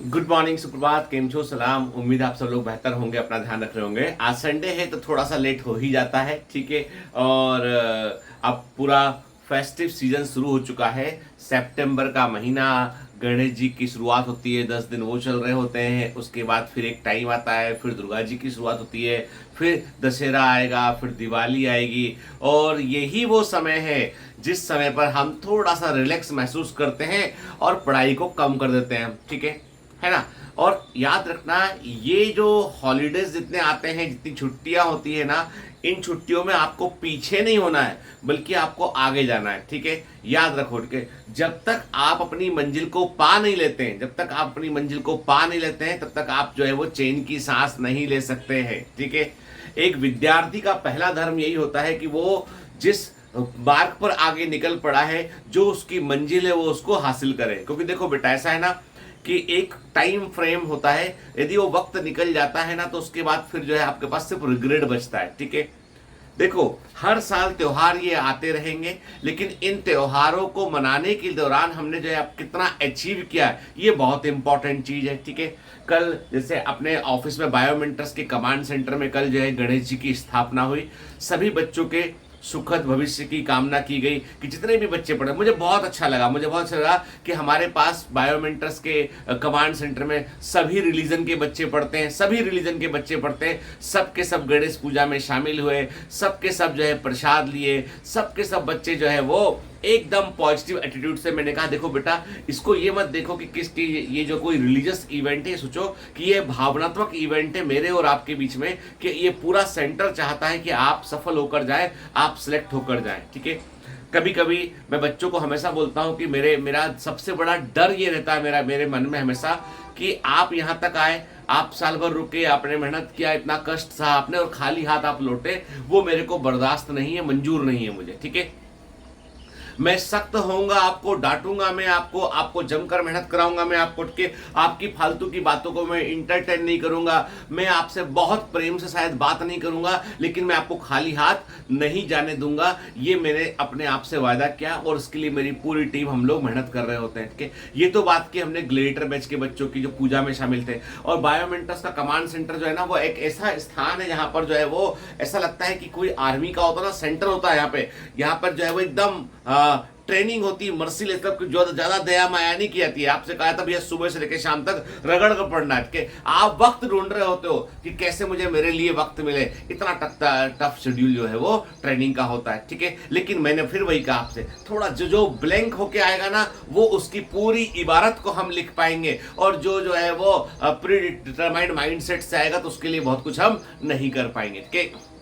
Good morning, सुप्रभात, केम छो, सलाम। उम्मीद है आप सब लोग बेहतर होंगे, अपना ध्यान रख रहे होंगे। आज संडे है तो थोड़ा सा लेट हो ही जाता है, ठीक है। और अब पूरा फेस्टिव सीजन शुरू हो चुका है। सितंबर का महीना, गणेश जी की शुरुआत होती है, 10 दिन वो चल रहे होते हैं। उसके बाद फिर एक टाइम आता है, फिर दुर्गा जी की शुरुआत होती है, फिर दशहरा आएगा, फिर दिवाली आएगी। और यही वो समय है जिस समय पर हम थोड़ा सा रिलैक्स महसूस करते हैं और पढ़ाई को कम कर देते हैं, ठीक है ना। और याद रखना, ये जो हॉलीडेज जितने आते हैं, जितनी छुट्टियां होती है ना, इन छुट्टियों में आपको पीछे नहीं होना है, बल्कि आपको आगे जाना है, ठीक है। याद रखो के जब तक आप अपनी मंजिल को पा नहीं लेते हैं, जब तक आप अपनी मंजिल को पा नहीं लेते हैं, तब तक आप जो है वो चैन की सांस नहीं ले सकते हैं, ठीक है। एक विद्यार्थी का पहला धर्म यही होता है कि वो जिस मार्ग पर आगे निकल पड़ा है, जो उसकी मंजिल है, वो उसको हासिल करे। क्योंकि देखो बेटा, ऐसा है ना कि एक टाइम फ्रेम होता है। यदि वो वक्त निकल जाता है ना, तो उसके बाद फिर जो है आपके पास सिर्फ रिग्रेट बचता है, ठीक है। देखो, हर साल त्योहार ये आते रहेंगे, लेकिन इन त्योहारों को मनाने के दौरान हमने जो है अब कितना अचीव किया है, ये बहुत इंपॉर्टेंट चीज है, ठीक है। कल जैसे अपने ऑफिस में बायोमेंटर्स के कमांड सेंटर में कल जो है गणेश जी की स्थापना हुई। सभी बच्चों के सुखद भविष्य की कामना की गई कि जितने भी बच्चे पढ़े, मुझे बहुत अच्छा लगा कि हमारे पास बायोमेंटर्स के कमांड सेंटर में सभी रिलीजन के बच्चे पढ़ते हैं, सभी रिलीजन के बच्चे पढ़ते हैं। सबके सब गणेश पूजा में शामिल हुए, सबके सब जो है प्रसाद लिए, सबके सब बच्चे जो है वो एकदम पॉजिटिव एटीट्यूड से। मैंने कहा देखो बेटा, इसको ये मत देखो कि किसकी ये जो कोई रिलीजियस इवेंट है, सोचो कि ये भावनात्मक इवेंट है मेरे और आपके बीच में, कि ये पूरा सेंटर चाहता है कि आप सफल होकर जाए, आप सिलेक्ट होकर जाए, ठीक है। कभी कभी मैं बच्चों को हमेशा बोलता हूं कि मेरा सबसे बड़ा डर ये रहता है मेरे मन में हमेशा, कि आप यहां तक आए, आप साल भर रुके, आपने मेहनत किया, इतना कष्ट सहा आपने, और खाली हाथ आप लौटे, वो मेरे को बर्दाश्त नहीं है, मंजूर नहीं है मुझे, ठीक है। मैं सख्त होऊंगा, आपको डांटूंगा, मैं आपको जमकर मेहनत कराऊंगा, मैं आपको के आपकी फालतू की बातों को मैं इंटरटेन नहीं करूंगा, मैं आपसे बहुत प्रेम से शायद बात नहीं करूंगा, लेकिन मैं आपको खाली हाथ नहीं जाने दूंगा। ये मैंने अपने आप से वायदा किया, और इसके लिए मेरी पूरी टीम, हम लोग मेहनत कर रहे होते हैं, ठीक है। ये तो बात की हमने ग्लेडिएटर बैच के बच्चों की जो पूजा में शामिल थे। और बायोमेंटर्स का कमांड सेंटर जो है ना, वो एक ऐसा स्थान है जहां पर जो है वो ऐसा लगता है कि कोई आर्मी का होता ना सेंटर होता है। यहाँ पर जो है वो एकदम ट्रेनिंग होती है, मर्सीलेस, जो ज्यादा दया माया नहीं की जाती है। आपसे कहा था भैया सुबह से लेकर शाम तक रगड़ कर पढ़ना है, आप वक्त ढूंढ रहे होते हो कि कैसे मुझे मेरे लिए वक्त मिले। इतना टफ शेड्यूल जो है वो ट्रेनिंग का होता है, ठीक है। लेकिन मैंने फिर वही कहा आपसे, थोड़ा जो ब्लैंक होके आएगा ना, वो उसकी पूरी इबारत को हम लिख पाएंगे। और जो है वो प्री डिटरमाइंड माइंडसेट से आएगा, तो उसके लिए बहुत कुछ हम नहीं कर पाएंगे, ठीक है।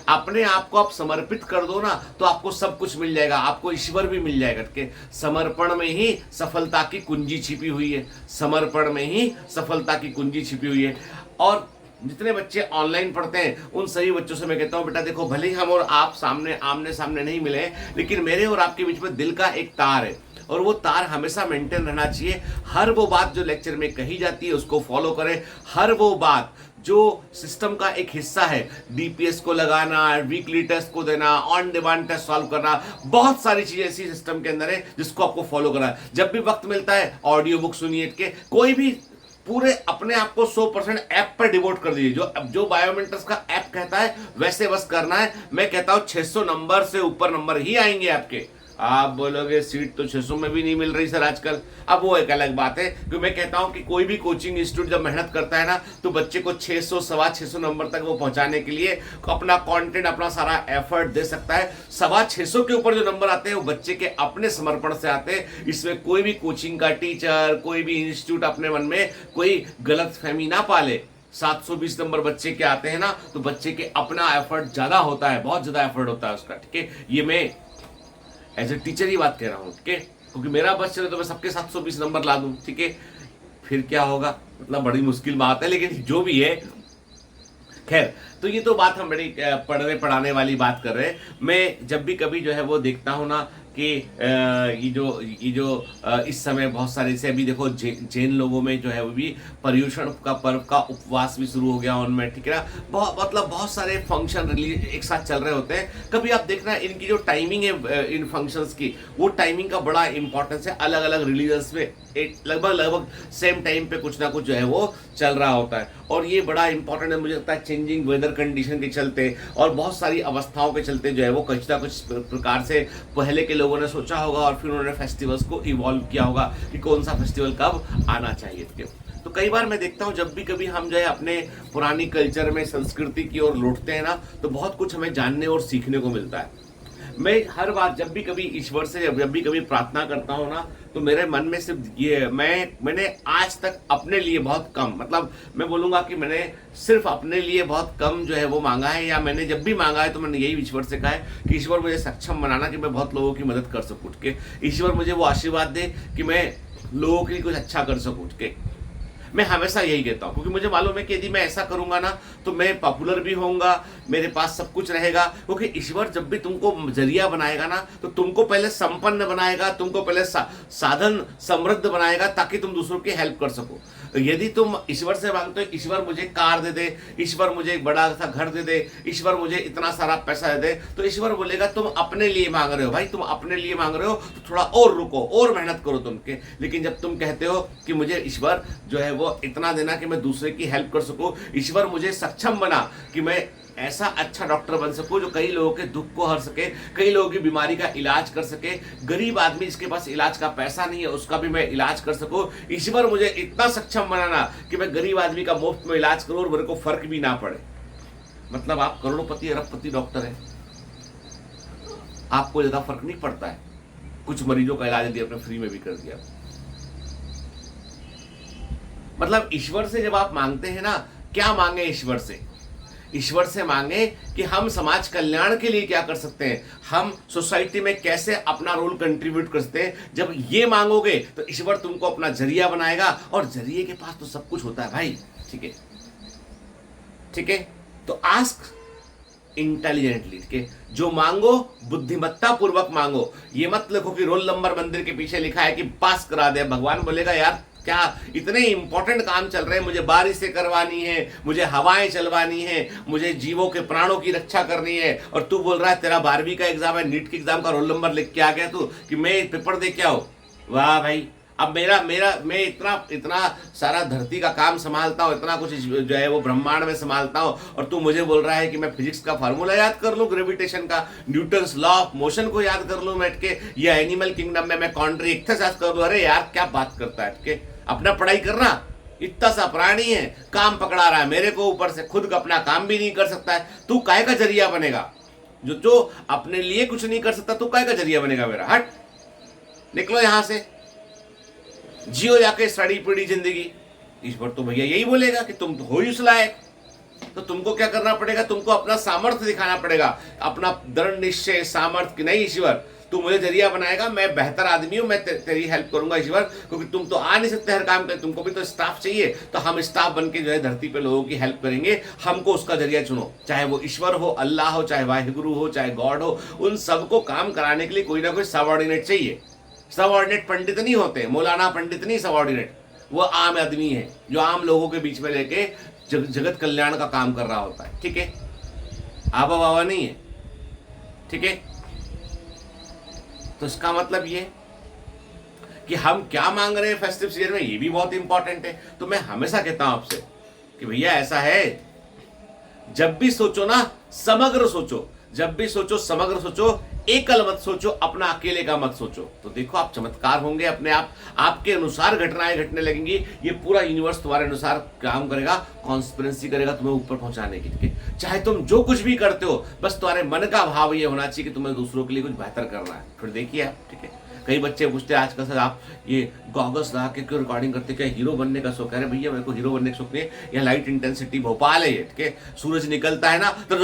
अपने आप को आप समर्पित कर दो ना, तो आपको सब कुछ मिल जाएगा, आपको ईश्वर भी मिल जाएगा, के समर्पण में ही सफलता की कुंजी छिपी हुई है, समर्पण में ही सफलता की कुंजी छिपी हुई है। और जितने बच्चे ऑनलाइन पढ़ते हैं, उन सभी बच्चों से मैं कहता हूं बेटा देखो, भले ही हम और आप सामने आमने सामने नहीं मिले, लेकिन मेरे और आपके बीच में दिल का एक तार है, और वो तार हमेशा मेंटेन रहना चाहिए। हर वो बात जो लेक्चर में कही जाती है उसको फॉलो करें। हर वो बात जो सिस्टम का एक हिस्सा है, डीपीएस को लगाना, वीकली टेस्ट को देना, ऑन डिमांड टेस्ट सॉल्व करना, बहुत सारी चीजें ऐसी सिस्टम के अंदर है जिसको आपको फॉलो करना है। जब भी वक्त मिलता है ऑडियो बुक सुनिए, के कोई भी पूरे अपने आप को 100% ऐप पर डिवोट कर दीजिए। जो बायोमेंटर्स का ऐप कहता है वैसे बस करना है। मैं कहता हूं 600 नंबर से ऊपर नंबर ही आएंगे आपके। आप बोलोगे सीट तो 600 में भी नहीं मिल रही सर आजकल, अब वो एक अलग बात है। क्योंकि मैं कहता हूं कि कोई भी कोचिंग इंस्टीट्यूट जब मेहनत करता है ना, तो बच्चे को 600 सवा 600 नंबर तक वो पहुंचाने के लिए अपना कंटेंट, अपना सारा एफर्ट दे सकता है। सवा 600 के ऊपर जो नंबर आते हैं वो बच्चे के अपने समर्पण से आते हैं। इसमें कोई भी कोचिंग का टीचर, कोई भी इंस्टीट्यूट अपने मन में कोई गलत फहमी ना पाले। 720 नंबर बच्चे के आते हैं ना, तो बच्चे के अपना एफर्ट ज्यादा होता है, बहुत ज्यादा एफर्ट होता है उसका, ठीक है। ये मैं एज ए टीचर ही बात कह रहा हूं, ठीक है। क्योंकि मेरा बस चले तो मैं सबके 720 नंबर ला दूं, ठीक है। फिर क्या होगा, मतलब बड़ी मुश्किल बात है, लेकिन जो भी है खैर। तो ये तो बात हम बड़ी पढ़ने पढ़ाने वाली बात कर रहे हैं। मैं जब भी कभी जो है वो देखता हूं ना कि इस समय बहुत सारे से अभी देखो जैन लोगों में जो है वो भी पर्युषण का पर्व का उपवास भी शुरू हो गया उनमें, ठीक है ना। बहुत सारे फंक्शन रिलीज एक साथ चल रहे होते हैं। कभी आप देखना इनकी जो टाइमिंग है इन फंक्शंस की, वो टाइमिंग का बड़ा इंपॉर्टेंस है। अलग अलग रिलीजन्स में लगभग सेम टाइम पे कुछ ना कुछ जो है वो चल रहा होता है, और ये बड़ा इंपॉर्टेंट है। मुझे लगता है चेंजिंग वेदर कंडीशन के चलते और बहुत सारी अवस्थाओं के चलते जो है वो कुछ ना कुछ प्रकार से पहले के लोगों ने सोचा होगा और फिर उन्होंने फेस्टिवल्स को इवॉल्व किया होगा कि कौन सा फेस्टिवल कब आना चाहिए। तो कई बार मैं देखता हूँ जब भी कभी हम जो है अपने पुरानी कल्चर में संस्कृति की ओर लौटते हैं ना, तो बहुत कुछ हमें जानने और सीखने को मिलता है। मैं हर बार जब भी कभी ईश्वर से जब भी कभी प्रार्थना करता हूँ ना, तो मेरे मन में सिर्फ ये मैंने आज तक अपने लिए बहुत कम, मतलब मैं बोलूँगा कि मैंने सिर्फ अपने लिए बहुत कम जो है वो मांगा है, या मैंने जब भी मांगा है तो मैंने यही ईश्वर से कहा है कि ईश्वर मुझे सक्षम बनाना कि मैं बहुत लोगों की मदद कर सकूँ उठ के। ईश्वर मुझे वो आशीर्वाद दे कि मैं लोगों के लिए कुछ अच्छा कर सकूँ उठ के। मैं हमेशा यही कहता हूँ, क्योंकि मुझे मालूम है कि यदि मैं ऐसा करूंगा ना तो मैं पॉपुलर भी होऊंगा, मेरे पास सब कुछ रहेगा। क्योंकि ईश्वर जब भी तुमको जरिया बनाएगा ना, तो तुमको पहले संपन्न बनाएगा, तुमको पहले साधन समृद्ध बनाएगा, ताकि तुम दूसरों की हेल्प कर सको। यदि तुम ईश्वर से मांगते हो ईश्वर मुझे कार दे दे, ईश्वर मुझे एक बड़ा सा घर दे दे, ईश्वर मुझे इतना सारा पैसा दे दे, तो ईश्वर बोलेगा तुम अपने लिए मांग रहे हो भाई, तुम अपने लिए मांग रहे हो, तो थोड़ा और रुको और मेहनत करो तुमके। लेकिन जब तुम कहते हो कि मुझे ईश्वर जो है वो इतना देना कि मैं दूसरे की हेल्प कर सकूं, ईश्वर मुझे सक्षम बना कि मैं ऐसा अच्छा डॉक्टर बन सकूं जो कई लोगों के दुख को हर सके, कई लोगों की बीमारी का इलाज कर सके, गरीब आदमी जिसके पास इलाज का पैसा नहीं है उसका भी मैं इलाज कर सकूं। ईश्वर मुझे इतना सक्षम बनाना कि मैं गरीब आदमी का मुफ्त में इलाज करूं और मेरे को फर्क भी ना पड़े। मतलब आप करोड़पति अरबपति डॉक्टर हैं, आपको ज्यादा फर्क नहीं पड़ता है, कुछ मरीजों का इलाज दिया आपने फ्री में भी कर दिया। मतलब ईश्वर से जब आप मांगते हैं ना, क्या मांगे ईश्वर से? ईश्वर से मांगे कि हम समाज कल्याण के लिए क्या कर सकते हैं, हम सोसाइटी में कैसे अपना रोल कंट्रीब्यूट कर सकते हैं। जब ये मांगोगे तो ईश्वर तुमको अपना जरिया बनाएगा, और जरिए के पास तो सब कुछ होता है भाई। ठीक है, ठीक है। तो आस्क इंटेलिजेंटली, ठीक है। जो मांगो बुद्धिमत्ता पूर्वक मांगो। ये मत लिखो कि रोल नंबर मंदिर के पीछे लिखा है कि पास करा दे। भगवान बोलेगा यार क्या इतने इंपॉर्टेंट काम चल रहे हैं, मुझे बारिशें करवानी है, मुझे हवाएं चलवानी है, मुझे जीवों के प्राणों की रक्षा करनी है, और तू बोल रहा है तेरा 12वीं का एग्जाम है, नीट के एग्जाम का रोल नंबर लिख के आ गया तू कि मैं पेपर दे के आओ। वाह भाई, अब मैं इतना सारा धरती का काम संभालता हूँ, इतना कुछ जो है वो ब्रह्मांड में संभालता हूँ, और तू मुझे बोल रहा है कि मैं फिजिक्स का फार्मूला याद कर लूँ, ग्रेविटेशन का, न्यूटन्स लॉ ऑफ मोशन को याद कर लूँ बैठ के, या एनिमल किंगडम में मैं कॉन्ट्री एक्सरसाइज कर लूँ। अरे यार क्या बात करता है, ठीक है। अपना पढ़ाई करना, इतना सा प्राणी है, काम पकड़ा रहा है मेरे को, ऊपर से खुद का अपना काम भी नहीं कर सकता है। तू काहे का जरिया बनेगा? जो अपने लिए कुछ नहीं कर सकता, तू काहे का जरिया बनेगा मेरा? हट, निकलो यहां से, जियो जाके सड़ी पड़ी जिंदगी। ईश्वर तो भैया यही बोलेगा कि तुम तो हो ही उस लायक, तो तुमको क्या करना पड़ेगा? तुमको अपना सामर्थ्य दिखाना पड़ेगा, अपना दृढ़ निश्चय सामर्थ्य कि नहीं ईश्वर तू मुझे जरिया बनाएगा, मैं बेहतर आदमी हूं, मैं तेरी हेल्प करूंगा ईश्वर, क्योंकि तुम तो आ नहीं सकते हर काम पे, तुमको भी तो स्टाफ चाहिए, तो हम स्टाफ बन के जो है धरती पे लोगों की हेल्प करेंगे, हमको उसका जरिया चुनो। चाहे वो ईश्वर हो, अल्लाह हो, चाहे वाहिगुरु हो, चाहे गॉड हो, उन सबको काम कराने के लिए कोई ना कोई सबऑर्डिनेट चाहिए। सबऑर्डिनेट पंडित नहीं होते, मौलाना पंडित नहीं सबऑर्डिनेट, वो आम आदमी है जो आम लोगों के बीच में लेके जगत कल्याण का काम कर रहा होता है। ठीक है, आबा बाबा नहीं है, ठीक है। तो इसका मतलब ये कि हम क्या मांग रहे हैं फेस्टिव सीजन में, ये भी बहुत इंपॉर्टेंट है। तो मैं हमेशा कहता हूं आपसे कि भैया ऐसा है, जब भी सोचो ना समग्र सोचो, जब भी सोचो समग्र सोचो, एकल मत सोचो, अपना अकेले का मत सोचो। तो देखो आप चमत्कार होंगे अपने आप, आपके अनुसार घटनाएं घटने लगेंगी, ये पूरा यूनिवर्स तुम्हारे अनुसार काम करेगा, कॉन्स्पिरेंसी करेगा तुम्हें ऊपर पहुंचाने की। ठीक है, चाहे तुम जो कुछ भी करते हो, बस तुम्हारे मन का भाव ये होना चाहिए कि तुम्हें दूसरों के लिए कुछ बेहतर करना है। फिर देखिए आप, ठीक है। कई बच्चे पूछते हैं आजकल सर आप ये गॉगल्स लगा के क्यों रिकॉर्डिंग करते, क्या हीरो बनने का शौक है? अरे भैया मेरे को हीरो बनने का शौक नहीं है, यहाँ लाइट इंटेंसिटी भोपाल है ये, ठीक है। सूरज निकलता है ना तो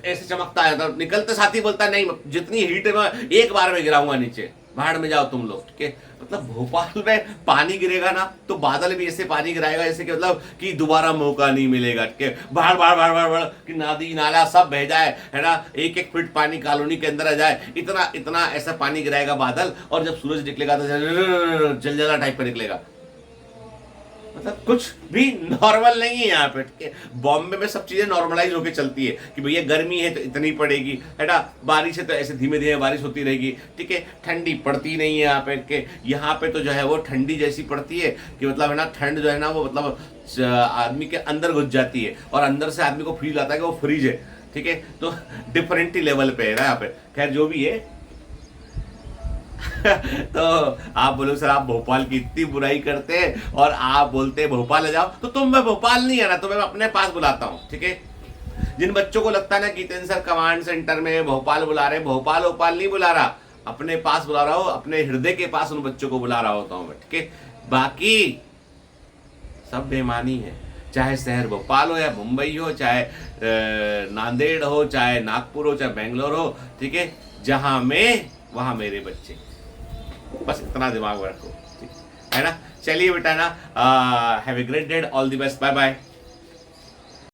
ऐसे चमकता है, तो निकलते साथ ही बोलता है नहीं जितनी हीट है मैं एक बार में गिराऊंगा नीचे, बाहर में जाओ तुम लोग, ठीक है। मतलब भोपाल में पानी गिरेगा ना तो बादल भी ऐसे पानी गिराएगा जैसे कि मतलब कि दोबारा मौका नहीं मिलेगा, ठीक है। बाहर बाहर बाहर बाहर बाहर कि नदी नाला सब बह जाए, है ना, 1-1 फीट पानी कॉलोनी के अंदर आ जाए, इतना इतना ऐसा पानी गिराएगा बादल। और जब सूरज निकलेगा तो जलजला टाइप का निकलेगा। मतलब कुछ भी नॉर्मल नहीं है यहाँ पे, ठीक है। बॉम्बे में सब चीजें नॉर्मलाइज होकर चलती है कि भैया गर्मी है तो इतनी पड़ेगी, है ना, बारिश है तो ऐसे धीमे धीमे बारिश होती रहेगी, ठीक है। ठंडी पड़ती नहीं है यहाँ पे, के यहाँ पे तो जो है वो ठंडी जैसी पड़ती है कि मतलब है ना, ठंड जो है ना वो मतलब आदमी के अंदर घुस जाती है और अंदर से आदमी को फील आता है कि वो फ्रीज है, ठीक है। तो डिफरेंट ही लेवल पे है ना यहाँ पे। खैर जो भी है तो आप बोलो सर आप भोपाल की इतनी बुराई करते हैं और आप बोलते हैं भोपाल आ जाओ, तो तुम मैं भोपाल नहीं आना, तो मैं अपने पास बुलाता हूँ, ठीक है। जिन बच्चों को लगता है ना कि सर कमांड सेंटर में भोपाल बुला रहे, भोपाल भोपाल नहीं बुला रहा, अपने पास बुला रहा हूँ, अपने हृदय के पास उन बच्चों को बुला रहा होता हूँ मैं, ठीक है। बाकी सब बेईमानी है, चाहे शहर भोपाल हो या मुंबई हो, चाहे नांदेड़ हो, चाहे नागपुर हो, चाहे बेंगलोर हो, ठीक है। जहां मैं वहां मेरे बच्चे, बस इतना दिमाग में रखो, ठीक है ना। चलिए बेटा ना, have a great day, all the best, bye bye.